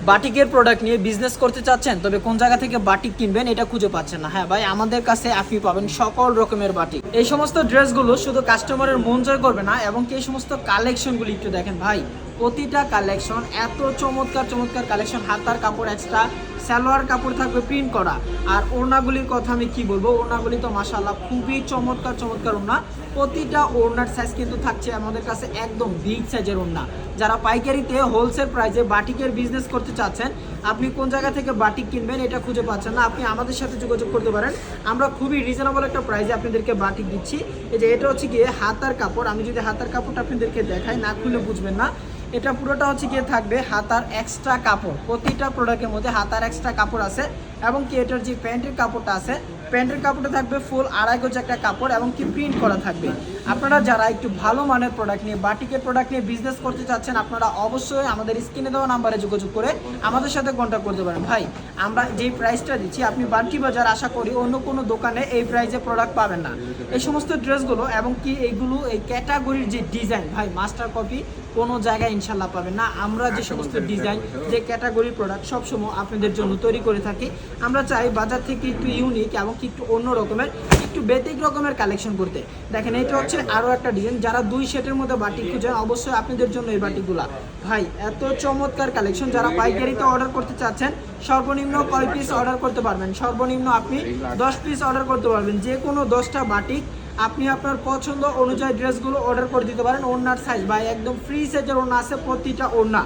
বাটিকের প্রোডাক্ট নিয়ে বিজনেস করতে চাচ্ছেন, তবে কোন জায়গা থেকে বাটিক কিনবেন এটা খুঁজে পাচ্ছেন না। হ্যাঁ ভাই, আমাদের কাছে আপনি পাবেন সকল রকমের বাটিক। এই সমস্ত ড্রেসগুলো শুধু কাস্টমারের মন জয় করবে না, এবং এই সমস্ত কালেকশনগুলো একটু দেখেন ভাই, প্রতিটা কালেকশন এত চমৎকার চমৎকার কালেকশন। হাতার কাপড় এক্সট্রা, সালোয়ার কাপড় থাকবে প্রিন্ট করা, আর ওড়নাগুলির কথা আমি কি বলবো, ওড়নাগুলি তো মাশাআল্লাহ খুবই চমৎকার চমৎকার ওড়না। প্রতিটা ওড়নার সাইজ কিন্তু থাকছে আমাদের কাছে একদম বিগ সাইজের ওড়না। যারা পাইকারিতে হোলসেল প্রাইসে বাটিকের বিজনেস করতে চাচ্ছেন, আপনি কোন জায়গা থেকে বাটিক কিনবেন এটা খুঁজে পাচ্ছেন না, আপনি আমাদের সাথে যোগাযোগ করতে পারেন। আমরা খুবই রিজনেবল একটা প্রাইসে আপনাদেরকে বাটিক দিচ্ছি। এই যে এটা হচ্ছে গিয়ে হাতার কাপড়, আমি যদি হাতার কাপড়টা আপনাদেরকে দেখাই, না খুলে বুঝবেন না। এটা পুরোটা হচ্ছে গিয়ে থাকবে হাতার এক্সট্রা কাপড়, প্রতিটা প্রোডাক্টের মধ্যে হাতার এক্সট্রা কাপড় আছে। এবং কি এটার যে প্যান্টের কাপড়টা আছে, প্যান্টের কাপড়টা থাকবে ফুল আড়াই গজ একটা কাপড়, এবং কি প্রিন্ট করা থাকবে। আপনারা যারা একটু ভালো মানের প্রোডাক্ট নিয়ে, বাটিকের প্রোডাক্ট নিয়ে বিজনেস করতে চাচ্ছেন, আপনারা অবশ্যই আমাদের স্ক্রিনে দেওয়া নাম্বারে যোগাযোগ করে আমাদের সাথে কন্ট্যাক্ট করতে পারেন। ভাই, আমরা যেই প্রাইসটা দিচ্ছি, আপনি বান্টি বাজার আশা করি অন্য কোনো দোকানে এই প্রাইসে প্রোডাক্ট পাবেন না। এই সমস্ত ড্রেসগুলো এবং কি এইগুলো, এই ক্যাটাগরির যে ডিজাইন ভাই, মাস্টার কপি কোনো জায়গায় ইনশাল্লাহ পাবেন না। আমরা যে সমস্ত ডিজাইন, যে ক্যাটাগরির প্রোডাক্ট সবসময় আপনাদের জন্য তৈরি করে থাকি। আমরা চাই বাজার থেকে একটু ইউনিক এবং কি একটু অন্য রকমের, একটু ব্যতিক রকমের কালেকশন করতে। দেখেন এটা হচ্ছে আরও একটা ডিজাইন। যারা 2 সেটের মধ্যে বাটিক খুঁজেন, অবশ্যই আপনাদের জন্য এই বাটিকগুলা। ভাই এত চমৎকার কালেকশন। যারা পাইকারিতে অর্ডার করতে চাচ্ছেন, সর্বনিম্ন কয় পিস অর্ডার করতে পারবেন? সর্বনিম্ন আপনি 10 পিস অর্ডার করতে পারবেন। যে কোনো 10টা বাটিক আপনি আপনার পছন্দ অনুযায়ী ড্রেসগুলো অর্ডার করে দিতে পারেন। ওড়নার সাইজ ভাই একদম ফ্রি সাইজের ওড়না আছে প্রতিটা ওড়না।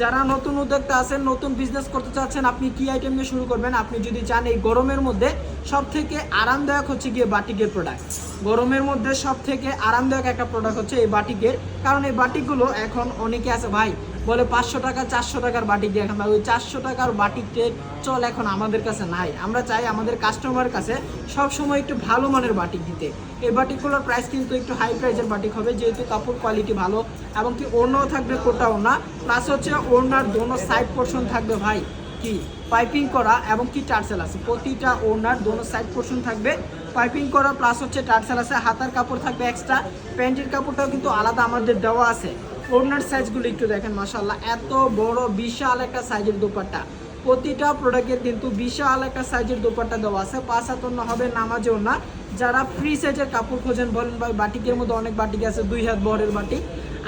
যারা নতুন উদ্যোক্তা আছেন, নতুন বিজনেস করতে চাচ্ছেন, আপনি কি আইটেম নিয়ে শুরু করবেন? আপনি যদি চান এই গরমের মধ্যে সব থেকে আরামদায়ক হচ্ছে গিয়ে বাটিকের প্রোডাক্ট। গরমের মধ্যে সব থেকে আরামদায়ক একটা প্রোডাক্ট হচ্ছে এই বাটিকের। কারণ এই বাটিকগুলো এখন অনেকে আছে ভাই বলে 500 টাকা 400 টাকার বাটিক দিয়ে, এখন ভাই ওই 400 টাকার বাটিকের চল এখন আমাদের কাছে নাই। আমরা চাই আমাদের কাস্টমারের কাছে সবসময় একটু ভালো মানের বাটিক দিতে। এই বাটিকগুলোর প্রাইস কিন্তু একটু হাই প্রাইসের বাটিক হবে, যেহেতু কাপড় কোয়ালিটি ভালো, এবং কি ওড়নাও থাকবে কোটা ওড়না, প্লাস হচ্ছে ওড়নার দোনো সাইড পোর্শন থাকবে ভাই কি পাইপিং করা, এবং কি টার্সেল আছে। প্রতিটা ওড়নার দোনো সাইড পোর্শন থাকবে পাইপিং করা, প্লাস হচ্ছে টার্সেল আছে। হাতার কাপড় থাকবে এক্সট্রা, প্যান্টের কাপড়টাও কিন্তু আলাদা আমাদের দেওয়া আছে। ওড়নার সাইজগুলো একটু দেখেন, মাশাআল্লাহ এত বড় বিশাল একটা সাইজের দোপাট্টা। প্রতিটা প্রোডাক্টের কিন্তু বিশাল একটা সাইজের দোপাট্টা দেওয়া আছে। 5 হাত ওড়না হবে, নামাজে ওড়না। যারা ফ্রি সাইজের কাপড় খোঁজেন, বলেন ভাই বাটিকের মধ্যে অনেক বাটিক আছে 2 হাত বহরের বাটিক,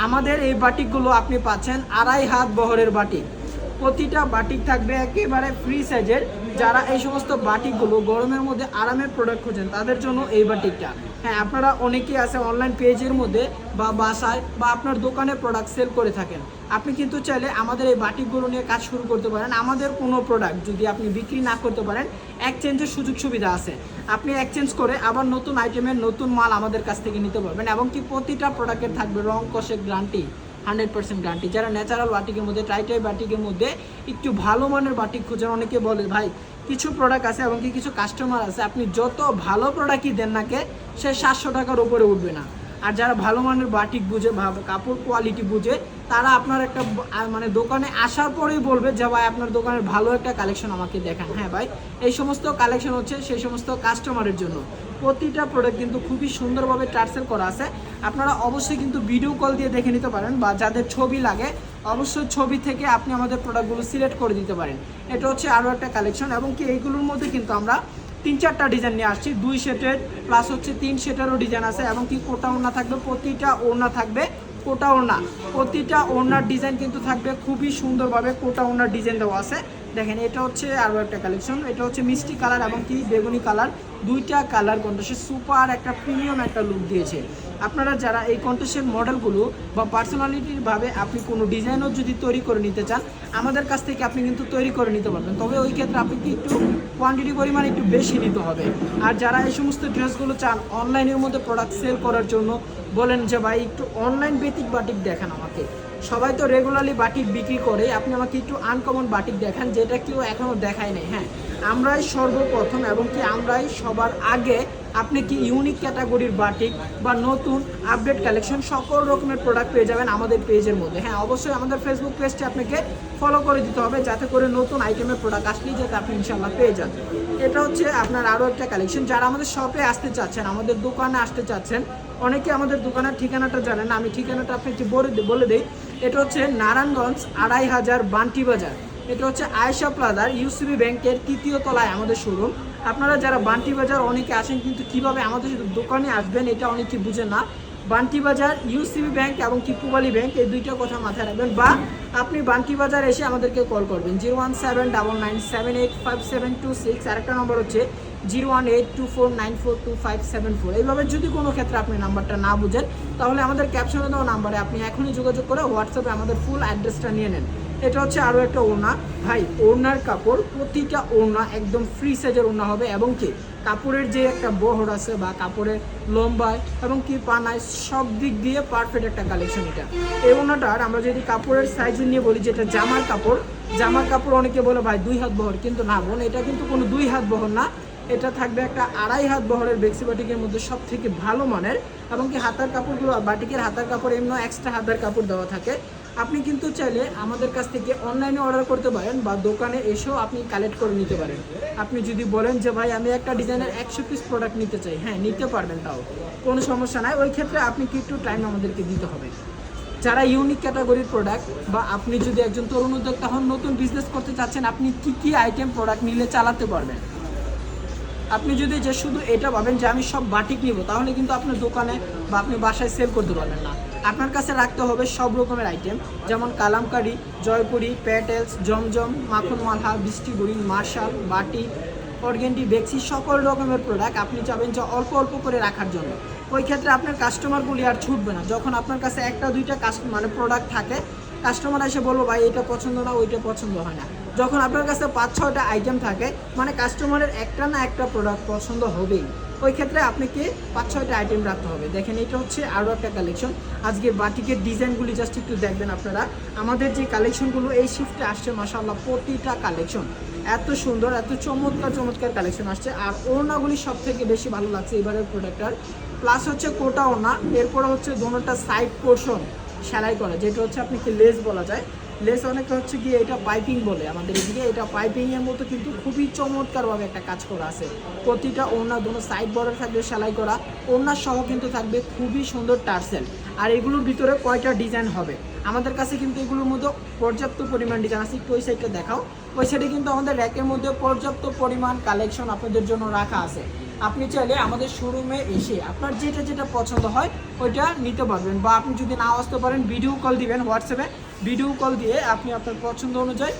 আমাদের এই বাটিকগুলো আপনি পাচ্ছেন 2.5 হাত বহরের বাটিক। প্রতিটা বাটিক থাকবে একেবারে ফ্রি সাইজের। যারা এই সমস্ত বাটিকগুলো গরমের মধ্যে আরামের প্রোডাক্ট খোঁজেন, তাদের জন্য এই বাটিকটা। হ্যাঁ, আপনারা অনেকেই আছে অনলাইন পেজের মধ্যে বা বাসায় বা আপনার দোকানে প্রোডাক্ট সেল করে থাকেন। আপনি কিন্তু চাইলে আমাদের এই বাটিকগুলো নিয়ে কাজ শুরু করতে পারেন। আমাদের কোনো প্রোডাক্ট যদি আপনি বিক্রি না করতে পারেন, এক্সচেঞ্জের সুযোগ সুবিধা আছে। আপনি এক্সচেঞ্জ করে আবার নতুন আইটেমের নতুন মাল আমাদের কাছ থেকে নিতে পারবেন, এবং কি প্রতিটা প্রোডাক্টের থাকবে রং কষের গ্যারান্টি, 100% গ্যারান্টি। যারা ন্যাচারাল বাটিকের মধ্যে, টাইটাই বাটিকের মধ্যে একটু ভালো মানের বাটিক খুঁজেন, অনেকে বলে ভাই কিছু প্রোডাক্ট আছে এবং কি কিছু কাস্টমার আছে, আপনি যত ভালো প্রোডাক্টই দেন না কে, সে 700 টাকার উপরে উঠবে না। আর যারা ভালো মানের বাটিক বুঝে, কাপড় কোয়ালিটি বুঝে, তারা আপনার একটা মানে দোকানে আসার পরেই বলবে যে ভাই আপনার দোকানের ভালো একটা কালেকশন আমাকে দেখান। হ্যাঁ ভাই, এই সমস্ত কালেকশন হচ্ছে সেই সমস্ত কাস্টমারের জন্য। প্রতিটা প্রোডাক্ট কিন্তু খুবই সুন্দরভাবে টার্সেল করা আছে। আপনারা অবশ্যই কিন্তু ভিডিও কল দিয়ে দেখে নিতে পারেন, বা যাদের ছবি লাগে অবশ্যই ছবি থেকে আপনি আমাদের প্রোডাক্টগুলো সিলেক্ট করে দিতে পারেন। এটা হচ্ছে আরও একটা কালেকশন, এবং কি এইগুলোর মধ্যে কিন্তু আমরা 3-4টা ডিজাইন নিয়ে আসছি। 2 সেটের প্লাস হচ্ছে 3 সেটেরও ডিজাইন আছে, এবং কি কোটা ওড়না থাকবে। প্রতিটা ওড়না থাকবে কোটা ওড়না। প্রতিটা ওড়নার ডিজাইন কিন্তু থাকবে খুবই সুন্দরভাবে কোটা ওড়নার ডিজাইন দেওয়া আছে। দেখেন এটা হচ্ছে আরও একটা কালেকশন। এটা হচ্ছে মিষ্টি কালার এবং কি বেগুনি কালার, 2টা কালার কন্ট্রাস্টে সুপার একটা প্রিমিয়াম একটা লুক দিয়েছে। আপনারা যারা এই কন্ট্রাস্টের মডেলগুলো বা পার্সোনালিটির ভাবে আপনি কোনো ডিজাইনও যদি তৈরি করে নিতে চান, আমাদের কাছ থেকে আপনি কিন্তু তৈরি করে নিতে পারবেন। তবে ওই ক্ষেত্রে আপনাকে একটু কোয়ান্টিটি পরিমাণ একটু বেশি নিতে হবে। আর যারা এই সমস্ত ড্রেসগুলো চান অনলাইনের মধ্যে প্রোডাক্ট সেল করার জন্য, বলেন যে ভাই একটু অনলাইন বেতিক বাটিক দেখান আমাকে, সবাই তো রেগুলারলি বাটিক বিক্রি করে, আপনি আমাকে একটু আনকমন বাটিক দেখান যেটা কেউ এখনও দেখায় নাই। হ্যাঁ, আমরাই সর্বপ্রথম এবং কি আমরাই সবার আগে আপনি কি ইউনিক ক্যাটাগরির বাটিক বা নতুন আপডেট কালেকশন সকল রকমের প্রোডাক্ট পেয়ে যাবেন আমাদের পেজের মধ্যে। হ্যাঁ, অবশ্যই আমাদের ফেসবুক পেজটি আপনাকে ফলো করে দিতে হবে, যাতে করে নতুন আইটেমের প্রোডাক্ট আসলেই যাতে আপনি ইনশাল্লাহ পেয়ে যান। এটা হচ্ছে আপনার আরও একটা কালেকশন। যারা আমাদের শপে আসতে চাচ্ছেন, আমাদের দোকানে আসতে চাচ্ছেন, অনেকে আমাদের দোকানের ঠিকানাটা জানেন, আমি ঠিকানাটা আপনাকে বলে দিই। এটা হচ্ছে নারায়ণগঞ্জ 2500 বান্টি বাজার। এটা হচ্ছে আয়েশা প্লাজার ইউসিবি ব্যাংকের 3য় তলায় আমাদের শোরুম। আপনারা যারা বান্টি বাজার অনেকে আসেন কিন্তু কিভাবে আমাদের দোকানে আসবেন এটা অনেকে বুঝেন না। বান্টি বাজার ইউসিবি ব্যাংক এবং কি পূবালী ব্যাংক এই দুইটা কথা মাথায় রাখবেন, বা আপনি বান্টি বাজার এসে আমাদেরকে কল করবেন 01799785726। আরেকটা নম্বর হচ্ছে 01824942574। এইভাবে যদি কোনো ক্ষেত্রে আপনি নাম্বারটা না বুঝেন তাহলে আমাদের ক্যাপশনে দেওয়া নাম্বারে আপনি এখনই যোগাযোগ করে হোয়াটসঅ্যাপে আমাদের ফুল অ্যাড্রেসটা নিয়ে নেন। এটা হচ্ছে আরও একটা ওড়না ভাই, ওড়নার কাপড় প্রতিটা ওড়না একদম ফ্রি সাইজের ওড়না হবে, এবং কি কাপড়ের যে একটা বহর আছে বা কাপড়ের লম্বায় এবং কি পানায় সব দিক দিয়ে পারফেক্ট একটা কালেকশন এটা। এই ওড়নাটার আমরা যদি কাপড়ের সাইজ নিয়ে বলি যেটা জামার কাপড় অনেকে বলে ভাই 2 হাত বহর, কিন্তু না বোন, এটা কিন্তু কোনো 2 হাত বহর না, এটা থাকবে একটা 2.5 হাত বহরের বেক্সি বাটিকের মধ্যে সব থেকে ভালো মানের, এবং কি হাতার কাপড়গুলো বাটিকের হাতার কাপড় এমনি এক্সট্রা হাতার কাপড় দেওয়া থাকে। আপনি কিন্তু চাইলে আমাদের কাছ থেকে অনলাইনে অর্ডার করতে পারেন বা দোকানে এসেও আপনি কালেক্ট করে নিতে পারেন। আপনি যদি বলেন যে ভাই আমি একটা ডিজাইনের 100 পিস প্রোডাক্ট নিতে চাই, হ্যাঁ নিতে পারবেন, তাও কোনো সমস্যা নাই। ওই ক্ষেত্রে আপনি কি একটু টাইম আমাদেরকে দিতে হবে। যারা ইউনিক ক্যাটাগরির প্রোডাক্ট বা আপনি যদি একজন তরুণ উদ্যোক্তা হন, নতুন বিজনেস করতে চাচ্ছেন, আপনি কি আইটেম প্রোডাক্ট নিলে চালাতে পারবেন। আপনি যদি যে শুধু এটা ভাবেন যে আমি সব বাটিক নিব, তাহলে কিন্তু আপনার দোকানে বা আপনি বাসায় সেল করতে পারবেন না। আপনার কাছে রাখতে হবে সব রকমের আইটেম, যেমন কালামকারি, জয়পুরি, প্যাটেলস, জমজম, মাখন মালহা, বৃষ্টি বুড়ি, মার্শাল, বাটিক, অর্গেন্ডি, বেক্সি, সকল রকমের প্রোডাক্ট আপনি চাবেন যে অল্প অল্প করে রাখার জন্য। ওই ক্ষেত্রে আপনার কাস্টমারগুলি আর ছুটবে না। যখন আপনার কাছে একটা দুইটা প্রোডাক্ট থাকে, কাস্টমার এসে বলবো ভাই এটা পছন্দ না, ওইটা পছন্দ হয় না। যখন আপনার কাছে 5-6টা আইটেম থাকে, মানে কাস্টমারের একটা না একটা প্রোডাক্ট পছন্দ হবেই। ওই ক্ষেত্রে আপনাকে 5-6টা আইটেম রাখতে হবে। দেখেন এটা হচ্ছে আরও একটা কালেকশন। আজকে বাটিকের ডিজাইনগুলি জাস্ট একটু দেখবেন আপনারা। আমাদের যে কালেকশনগুলো এই শিফটে আসছে মাশাআল্লাহ, প্রতিটা কালেকশন এত সুন্দর, এত চমৎকার কালেকশন আসছে। আর ওড়নাগুলি সব থেকে বেশি ভালো লাগছে এবারের প্রোডাক্টটার। প্লাস হচ্ছে কোটা ওড়না, এরপরে হচ্ছে দোনোটা সাইড পোর্শন সেলাই করা, যেটা হচ্ছে আপনি কি লেস বলা যায়। লেস অনেকে হচ্ছে গিয়ে এটা পাইপিং বলে আমাদের এদিকে। এটা পাইপিংয়ের মতো কিন্তু খুবই চমৎকারভাবে একটা কাজ করা আছে। প্রতিটা ওড়না দোনো সাইড বর্ডার থাকবে সেলাই করা, ওড়না সহ কিন্তু থাকবে খুবই সুন্দর টার্সেল। আর এগুলোর ভিতরে কয়টা ডিজাইন হবে আমাদের কাছে, কিন্তু এগুলোর মধ্যে পর্যাপ্ত পরিমাণ ডিজাইন আছে। একটু ওই সাইডটা দেখাও। ওই সাইডে কিন্তু আমাদের র্যাকের মধ্যে পর্যাপ্ত পরিমাণ কালেকশন আপনাদের জন্য রাখা আছে। আপনি চাইলে আমাদের শোরুমে এসে আপনার যেটা পছন্দ হয় ওইটা নিতে পারবেন, বা আপনি যদি নাও আসতে পারেন ভিডিও কল দিবেন, হোয়াটসঅ্যাপে ভিডিও কল দিয়ে আপনি আপনার পছন্দ অনুযায়ী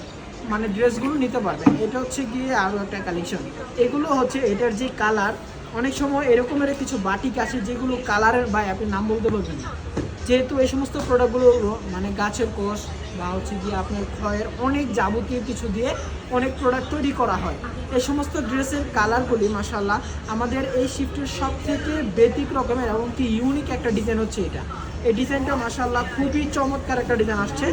ড্রেসগুলো নিতে পারবেন। এটা হচ্ছে গিয়ে আরও একটা কালেকশন। এগুলো হচ্ছে এটার যে কালার, অনেক সময় এরকমের কিছু বাটিক আছে যেগুলো কালারের ভাই আপনি নাম বলতে পারবেন না, যেহেতু এই সমস্ত প্রোডাক্টগুলো গাছের কোষ বা হচ্ছে গিয়ে আপনার খয়ের অনেক যাবতীয় কিছু দিয়ে অনেক প্রোডাক্ট তৈরি করা হয়। এই সমস্ত ড্রেসের কালারগুলি মাশাআল্লাহ আমাদের এই শিফটের সব থেকে ব্যতিক রকমের এবং কি ইউনিক একটা ডিজাইন হচ্ছে এটা। এই ডিজাইনটা মাশাআল্লাহ খুবই চমৎকার একটা ডিজাইন আসছে।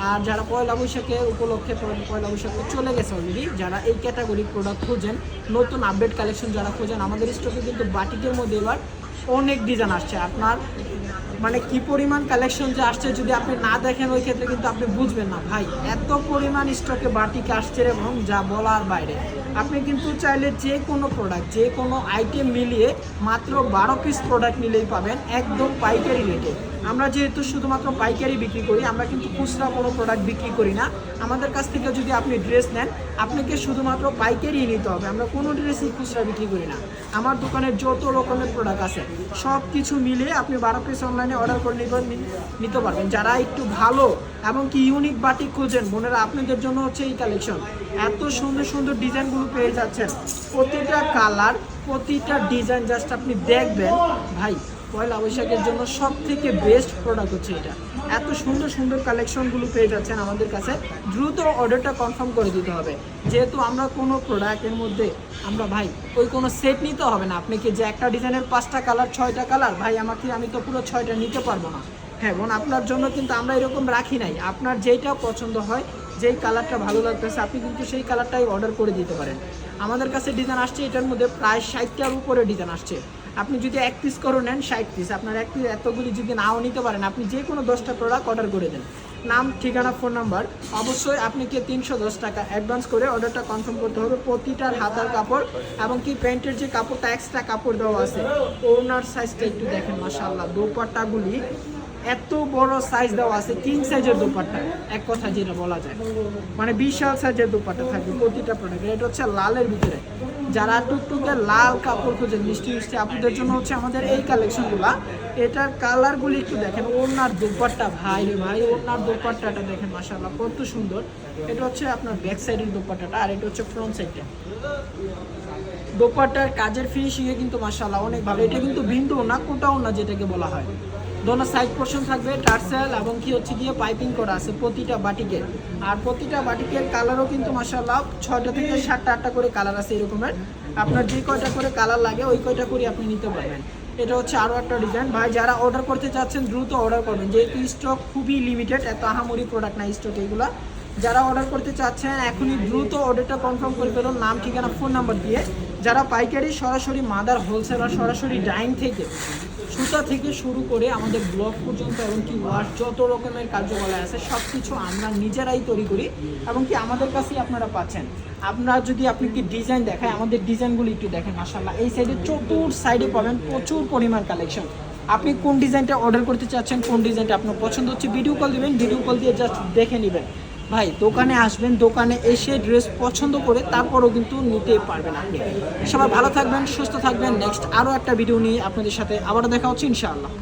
আর যারা পয়লা বৈশাখের উপলক্ষে, পয়লা বৈশাখে চলে গেছে অলরেডি, যারা এই ক্যাটাগরির প্রোডাক্ট খোঁজেন, নতুন আপডেট কালেকশন যারা খোঁজেন, আমাদের স্টকে কিন্তু বাটিকের মধ্যে এবার অনেক ডিজাইন আসছে। আপনার কি পরিমাণ কালেকশন যে আসছে যদি আপনি না দেখেন ওই ক্ষেত্রে কিন্তু আপনি বুঝবেন না ভাই, এত পরিমাণ স্টকে বাটিক আসছে এবং যা বলার বাইরে। আপনি কিন্তু চাইলে যে কোনো প্রোডাক্ট, যে কোনো আইটেম মিলিয়ে মাত্র 12 পিস প্রোডাক্ট নিলেই পাবেন একদম পাইকারি রেটে। আমরা যেহেতু শুধুমাত্র পাইকারি বিক্রি করি, আমরা কিন্তু খুচরা কোনো প্রোডাক্ট বিক্রি করি না। আমাদের কাছ থেকে যদি আপনি ড্রেস নেন, আপনাকে শুধুমাত্র পাইকারি নিতে হবে। আমরা কোনো ড্রেসই খুচরা বিক্রি করি না। আমার দোকানে যত রকমের প্রোডাক্ট আছে সব কিছু মিলিয়ে আপনি 12 পিস অনলাইনে অর্ডার করে নিতে পারবেন। যারা একটু ভালো এবং কি ইউনিক বাটিক খোঁজেন বোনেরা, আপনাদের জন্য হচ্ছে এই কালেকশন। এত সুন্দর ডিজাইনগুলো পেয়ে যাচ্ছেন, প্রতিটা কালার, প্রতিটা ডিজাইন জাস্ট আপনি দেখবেন ভাই, পয়লা বৈশাখের জন্য সব থেকে বেস্ট প্রোডাক্ট হচ্ছে এটা। এত সুন্দর কালেকশনগুলো পেয়ে যাচ্ছেন আমাদের কাছে। দ্রুত অর্ডারটা কনফার্ম করে দিতে হবে, যেহেতু আমরা কোনো প্রোডাক্টের মধ্যে আমরা ভাই ওই কোনো সেট নিতে হবে না আপনাকে, যে একটা ডিজাইনের 5টা কালার 6টা কালার, ভাই আমি তো পুরো 6টা নিতে পারবো না। হ্যাঁ বোন, আপনার জন্য কিন্তু আমরা এরকম রাখি নাই। আপনার যেইটা পছন্দ হয়, যেই কালারটা ভালো লাগতেছে, আপনি কিন্তু সেই কালারটাই অর্ডার করে দিতে পারেন। আমাদের কাছে ডিজাইন আসছে এটার মধ্যে প্রায় 60টার উপরে ডিজাইন আসছে। আপনি যদি 1 পিস করে নেন 60 পিস, আপনার 1 পিস এতগুলি যদি নাও নিতে পারেন, আপনি যে কোনো 10টা প্রোডাক্ট অর্ডার করে দেন। নাম, ঠিকানা, ফোন নাম্বার, অবশ্যই আপনাকে 310 টাকা অ্যাডভান্স করে অর্ডারটা কনফার্ম করতে হবে। প্রতিটার হাতার কাপড় এবং কি প্যান্টের যে কাপড়টা এক্সট্রা কাপড় দেওয়া আছে। ওনার সাইজটা একটু দেখেন মাশাআল্লাহ, দোপাট্টাগুলি এত বড় সাইজ দেওয়া আছে, কিং সাইজের দোপাট্টা, এক কথা যেটা বলা যায়, মানে বিশাল সাইজের দোপাট্টা থাকবে প্রতিটা প্রোডাক্ট। এটা হচ্ছে লালের ভিতরে, যারা টুকটুকে লাল কাপড় খোঁজেন মিষ্টি মিষ্টি আপুদের জন্য হচ্ছে আমাদের এই কালেকশনগুলা। এটার কালারগুলি একটু দেখেন, ওড়নার দোপাট্টা ভাই রে ভাই, ওড়নার দোপাট্টাটা দেখেন মাশাআল্লাহ কত সুন্দর। এটা হচ্ছে আপনার ব্যাক সাইডের দোপাট্টাটা, আর এটা হচ্ছে ফ্রন্ট সাইডটা। দোপাট্টার কাজের ফিনিশিংয়ে কিন্তু মাশাআল্লাহ অনেক ভালো। এটা কিন্তু ভিন্ডো না, কোটাও না যেটাকে বলা হয়। দোনো সাইড পোর্শন থাকবে টার্সেল এবং কি হচ্ছে গিয়ে পাইপিং করা আছে প্রতিটা বাটিকের। আর প্রতিটা বাটিকের কালারও কিন্তু মাশাআল্লাহ 6টা থেকে 7টা 8টা করে কালার আছে এরকমের। আপনার যে কয়টা করে কালার লাগে ওই কয়টা করে আপনি নিতে পারবেন। এটা হচ্ছে আরও একটা ডিজাইন। ভাই যারা অর্ডার করতে চাচ্ছেন দ্রুত অর্ডার করবেন, যেহেতু স্টক খুবই লিমিটেড, এত আহামরি প্রোডাক্ট না স্টক এইগুলো। যারা অর্ডার করতে চাচ্ছেন এখনই দ্রুত অর্ডারটা কনফার্ম করে ফেলুন, নাম ঠিকানা ফোন নাম্বার দিয়ে। যারা পাইকারি সরাসরি মাদার হোলসেলার, সরাসরি ডাইং থেকে সুতা থেকে শুরু করে আমাদের ব্লক পর্যন্ত এবং কি ওয়াশ যত রকমের কার্যকলাপ আছে সব কিছু আমরা নিজেরাই তৈরি করি এবং কি আমাদের কাছেই আপনারা পাচ্ছেন। আপনারা যদি আপনি কি ডিজাইন দেখায়, আমাদের ডিজাইনগুলো একটু দেখেন মাশাআল্লাহ। এই সাইডে চতুর সাইডে পাবেন প্রচুর পরিমাণ কালেকশন। আপনি কোন ডিজাইনটা অর্ডার করতে চাচ্ছেন, কোন ডিজাইনটা আপনার পছন্দ হচ্ছে, ভিডিও কল দিবেন, ভিডিও কল দিয়ে জাস্ট দেখে নেবেন। ভাই দোকানে আসবেন, দোকানে এসে ড্রেস পছন্দ করে তারপরও কিন্তু নিতে পারবেন আপনি। সবাই ভালো থাকবেন, সুস্থ থাকবেন। নেক্সট আরও একটা ভিডিও নিয়ে আপনাদের সাথে আবারও দেখা হচ্ছে ইনশাআল্লাহ।